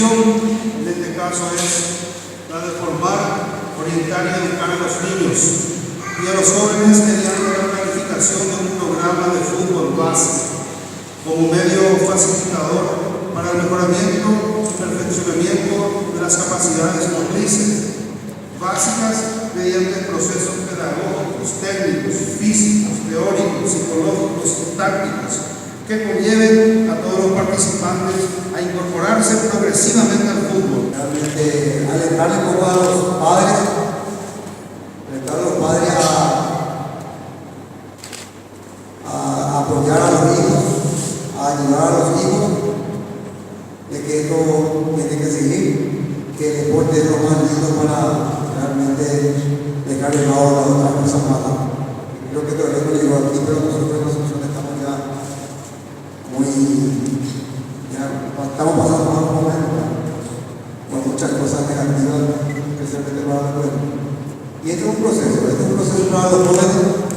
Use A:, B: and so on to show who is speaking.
A: misión en este caso es la de formar, orientar y educar a los niños y a los jóvenes mediante la planificación de un programa de fútbol base como medio facilitador para el mejoramiento y perfeccionamiento de las capacidades motrices básicas mediante procesos pedagógicos, técnicos, físicos, teóricos, psicológicos y tácticos que conlleven a todos los participantes a incorporarse progresivamente al fútbol.
B: Realmente alentarle un poco a los padres, a apoyar a los hijos, a ayudar a los hijos, de que esto tiene que seguir, que el deporte es lo más lindo para realmente dejar de lado las otras cosas malas. Creo que todavía no llegó aquí, pero nosotros en la Asunción estamos ya estamos pasando por un momento con muchas cosas negativas, especialmente para los jóvenes. Y este es un proceso para los jóvenes